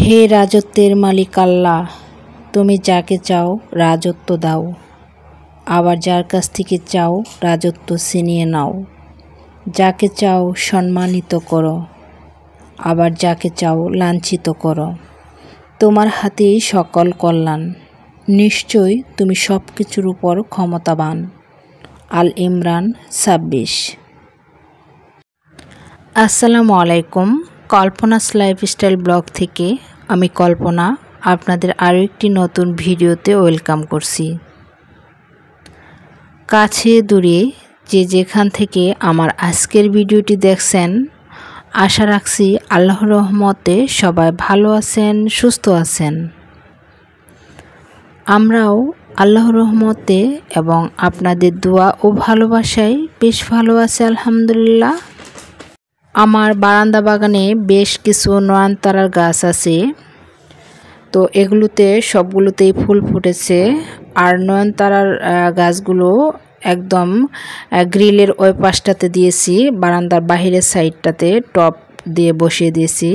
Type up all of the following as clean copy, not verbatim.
হে রাজত্বের মালিক আল্লাহ, তুমি যাকে চাও রাজত্ব দাও, আবার যার কাছ থেকে চাও রাজত্ব ছিনিয়ে নাও। যাকে চাও সম্মানিত করো, আবার যাকে চাও লাঞ্ছিত করো। তোমার হাতেই সকল কল্যাণ, নিশ্চয়ই তুমি সব কিছুর উপর ক্ষমতাবান। আল ইমরান 26। আসসালামু আলাইকুম। কল্পনাস লাইফস্টাইল ব্লগ থেকে আমি কল্পনা আপনাদের আরও একটি নতুন ভিডিওতে ওয়েলকাম করছি। কাছে দূরে যে যেখান থেকে আমার আজকের ভিডিওটি দেখছেন, আশা রাখছি আল্লাহর রহমতে সবাই ভালো আছেন, সুস্থ আছেন। আমরাও আল্লাহর রহমতে এবং আপনাদের দোয়া ও ভালোবাসায় বেশ ভালো আছি আলহামদুলিল্লাহ। আমার বারান্দা বাগানে বেশ কিছু নয়নতারার গাছ আছে, তো এগুলোতে সবগুলোতেই ফুল ফুটেছে। আর নয়নতারার গাছগুলো একদম গ্রিলের ওই পাশটাতে দিয়েছি, বারান্দার বাহিরের সাইডটাতে টব দিয়ে বসিয়ে দিয়েছি।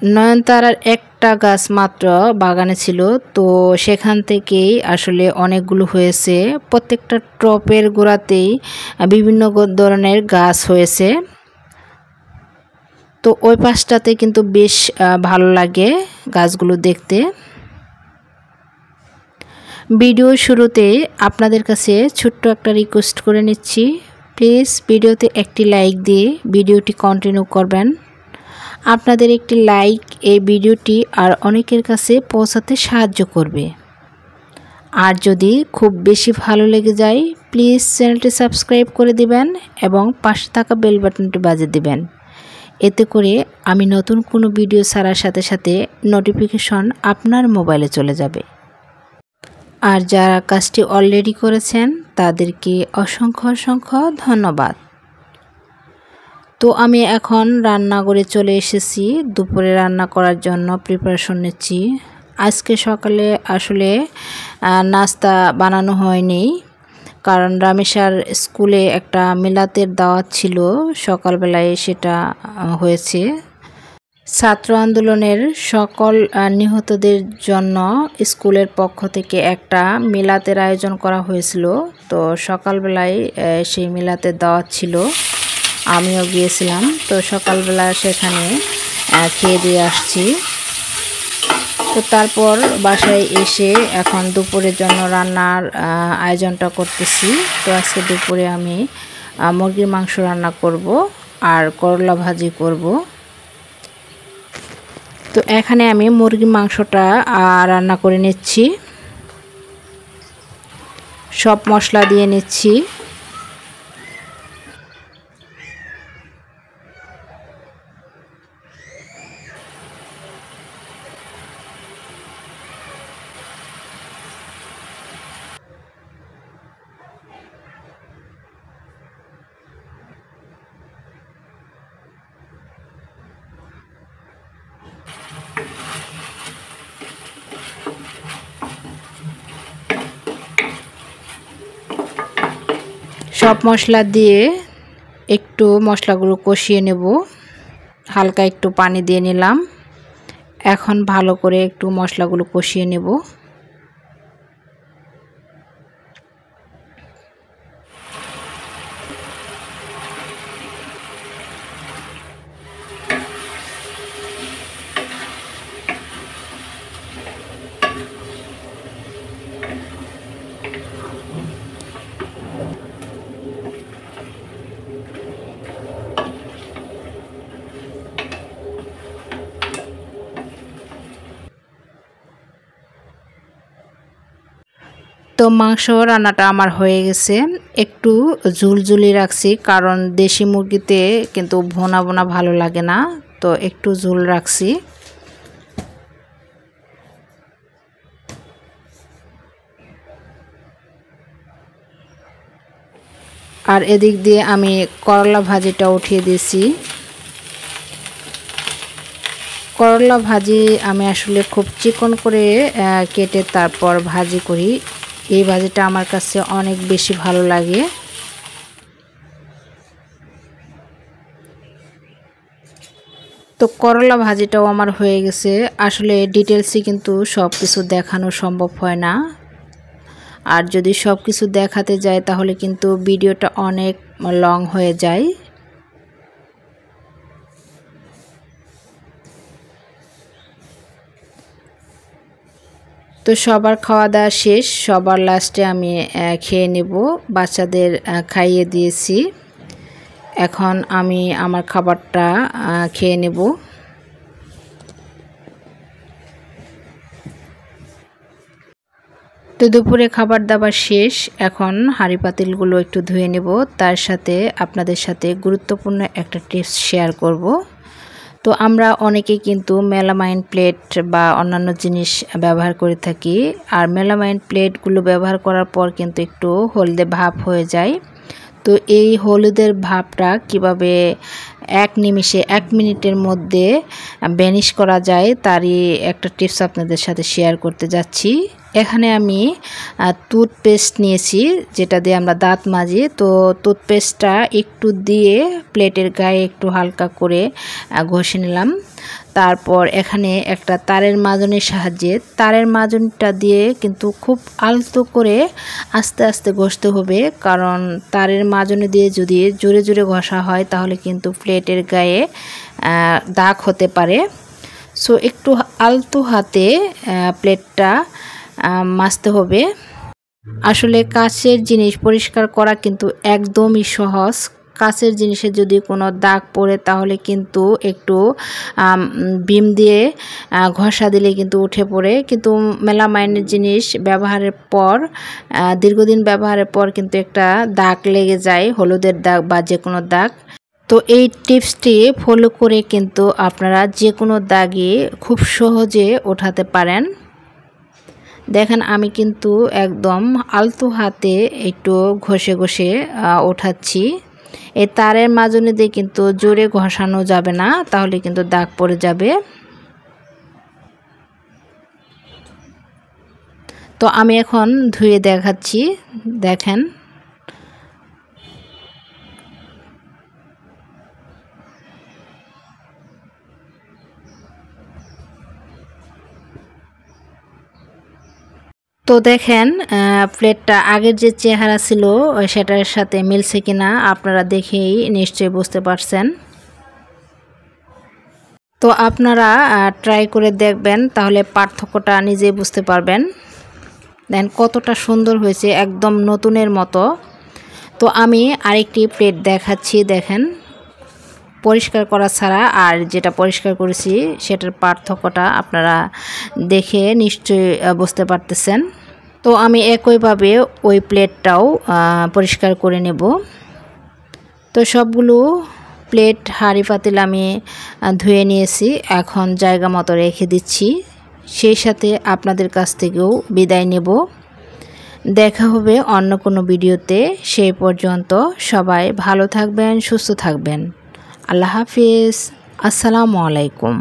নয়নতারার একটা গাছ মাত্র বাগানে ছিল, তো সেখান থেকেই আসলে অনেকগুলো হয়েছে। প্রত্যেকটা টবের গোড়াতেই বিভিন্ন ধরনের গাছ হয়েছে। তো ওই পাশটাতে কিন্তু বেশ ভালো লাগে গাছগুলো দেখতে। ভিডিও শুরুতে আপনাদের কাছে ছোট্ট একটা রিকোয়েস্ট করে নিচ্ছি, প্লিজ ভিডিওতে একটি লাইক দিয়ে ভিডিওটি কন্টিনিউ করবেন। আপনাদের একটি লাইক এই ভিডিওটি আর অনেকের কাছে পৌঁছাতে সাহায্য করবে। আর যদি খুব বেশি ভালো লেগে যায়, প্লিজ চ্যানেলটি সাবস্ক্রাইব করে দিবেন এবং পাশে থাকা বেল বাটনটি বাজিয়ে দিবেন। এতে করে আমি নতুন কোনো ভিডিও ছাড়ার সাথে সাথে নোটিফিকেশন আপনার মোবাইলে চলে যাবে। আর যারা কাজটি অলরেডি করেছেন তাদেরকে অসংখ্য ধন্যবাদ। তো আমি এখন রান্নাঘরে চলে এসেছি, দুপুরে রান্না করার জন্য প্রিপারেশন নিচ্ছি। আজকে সকালে আসলে নাস্তা বানানো হয়নি, কারণ রামেশার স্কুলে একটা মিলাতের দাওয়াত ছিল, সকালবেলায় সেটা হয়েছে। ছাত্র আন্দোলনের সকল নিহতদের জন্য স্কুলের পক্ষ থেকে একটা মিলাতের আয়োজন করা হয়েছিল। তো সকালবেলায় সেই মিলাতের দাওয়াত ছিল, আমিও গিয়েছিলাম। তো সকালবেলা সেখানে খেয়ে দিয়ে আসছি। তো তারপর বাসায় এসে এখন দুপুরের জন্য রান্নার আয়োজনটা করতেছি। তো আজকে দুপুরে আমি মুরগির মাংস রান্না করব আর করলা ভাজি করব। তো এখানে আমি মুরগির মাংসটা রান্না করে নিচ্ছি, সব মশলা দিয়ে নিচ্ছি। সব মশলা দিয়ে একটু মশলাগুলো কষিয়ে নেব, হালকা একটু পানি দিয়ে নিলাম। এখন ভালো করে একটু মশলাগুলো কষিয়ে নেব। তো মাংস রান্নাটা আমার হয়ে গেছে। একটু ঝুলঝুলি রাখছি, কারণ দেশি মুরগিতে কিন্তু ভোনা ভোনা ভালো লাগে না, তো একটু ঝুল রাখছি। আর এদিক দিয়ে আমি করলা ভাজিটা উঠিয়ে দিয়েছি। করলা ভাজি আমি আসলে খুব চিকন করে কেটে তারপর ভাজি করি। এই ভাজিটা আমার কাছে অনেক বেশি ভালো লাগে। তো করলা ভাজিটাও আমার হয়ে গেছে। আসলে ডিটেলসে কিন্তু সব কিছু দেখানো সম্ভব হয় না, আর যদি সব কিছু দেখাতে যায় তাহলে কিন্তু ভিডিওটা অনেক লং হয়ে যায়। তো সবার খাওয়া দাওয়া শেষ, সবার লাস্টে আমি খেয়ে নেব। বাচ্চাদের খাইয়ে দিয়েছি, এখন আমি আমার খাবারটা খেয়ে নেব। তো দুপুরে খাবার দাবার শেষ, এখন হাঁড়ি পাতিলগুলো একটু ধুয়ে নেব। তার সাথে আপনাদের সাথে গুরুত্বপূর্ণ একটা টিপস শেয়ার করব। তো আমরা অনেকেই কিন্তু মেলামাইন প্লেট বা অন্যান্য জিনিস ব্যবহার করে থাকি, আর মেলামাইন প্লেটগুলো ব্যবহার করার পর কিন্তু একটু হলদে ভাব হয়ে যায়। তো এই হলুদের ভাবটা কিভাবে এক নিমিষে 1 মিনিটের মধ্যে ভ্যানিশ করা যায় তারই একটা টিপস আপনাদের সাথে শেয়ার করতে যাচ্ছি। এখানে আমি টুথপেস্ট নিয়েছি, যেটা দিয়ে আমরা দাঁত মাজি। তো টুথপেস্টটা একটু দিয়ে প্লেটের গায়ে একটু হালকা করে ঘষে নিলাম। তারপর এখানে একটা তারের মাজনের সাহায্যে, তারের মাজনটা দিয়ে কিন্তু খুব আলতো করে আস্তে আস্তে ঘষতে হবে, কারণ তারের মাজনে দিয়ে যদি জোরে জোরে ঘষা হয় তাহলে কিন্তু প্লেটের গায়ে দাগ হতে পারে। সো একটু আলতো হাতে প্লেটটা মাজতে হবে। আসলে কাচের জিনিস পরিষ্কার করা কিন্তু একদমই সহজ। কাচের জিনিসে যদি কোনো দাগ পড়ে তাহলে কিন্তু একটু বিম দিয়ে ঘষা দিলে কিন্তু উঠে পড়ে, কিন্তু মেলামাইনের জিনিস ব্যবহারের পর দীর্ঘদিন ব্যবহারের পর কিন্তু একটা দাগ লেগে যায়, হলুদের দাগ বা যে কোনো দাগ। তো এই টিপসটি ফলো করে কিন্তু আপনারা যে কোনো দাগই খুব সহজে ওঠাতে পারেন। দেখেন আমি কিন্তু একদম আলতো হাতে একটু ঘষে ঘষে ওঠাচ্ছি। এই তারের মাজনে দিয়ে কিন্তু জোরে ঘষানো যাবে না, তাহলে কিন্তু দাগ পড়ে যাবে। তো আমি এখন ধুয়ে দেখাচ্ছি, দেখেন। তো দেখেন প্লেটটা আগের যে চেহারা ছিল সেটার সাথে মিলছে কিনা আপনারা দেখেই নিশ্চয়ই বুঝতে পারছেন। তো আপনারা ট্রাই করে দেখবেন, তাহলে পার্থক্যটা নিজেই বুঝতে পারবেন। দেন কতটা সুন্দর হয়েছে, একদম নতুনের মতো। তো আমি আরেকটি প্লেট দেখাচ্ছি, দেখেন পরিষ্কার করা ছাড়া আর যেটা পরিষ্কার করেছি সেটার পার্থক্যটা আপনারা দেখে নিশ্চয়ই বুঝতে পারতেছেন। তো আমি একইভাবে ওই প্লেটটাও পরিষ্কার করে নেব। তো সবগুলো প্লেট হাঁড়ি পাতিল আমি ধুয়ে নিয়েছি, এখন জায়গা মতো রেখে দিচ্ছি। সেই সাথে আপনাদের কাছ থেকেও বিদায় নেব। দেখা হবে অন্য কোনো ভিডিওতে। সেই পর্যন্ত সবাই ভালো থাকবেন, সুস্থ থাকবেন। আল্লাহ হাফিজ। আসসালামু আলাইকুম।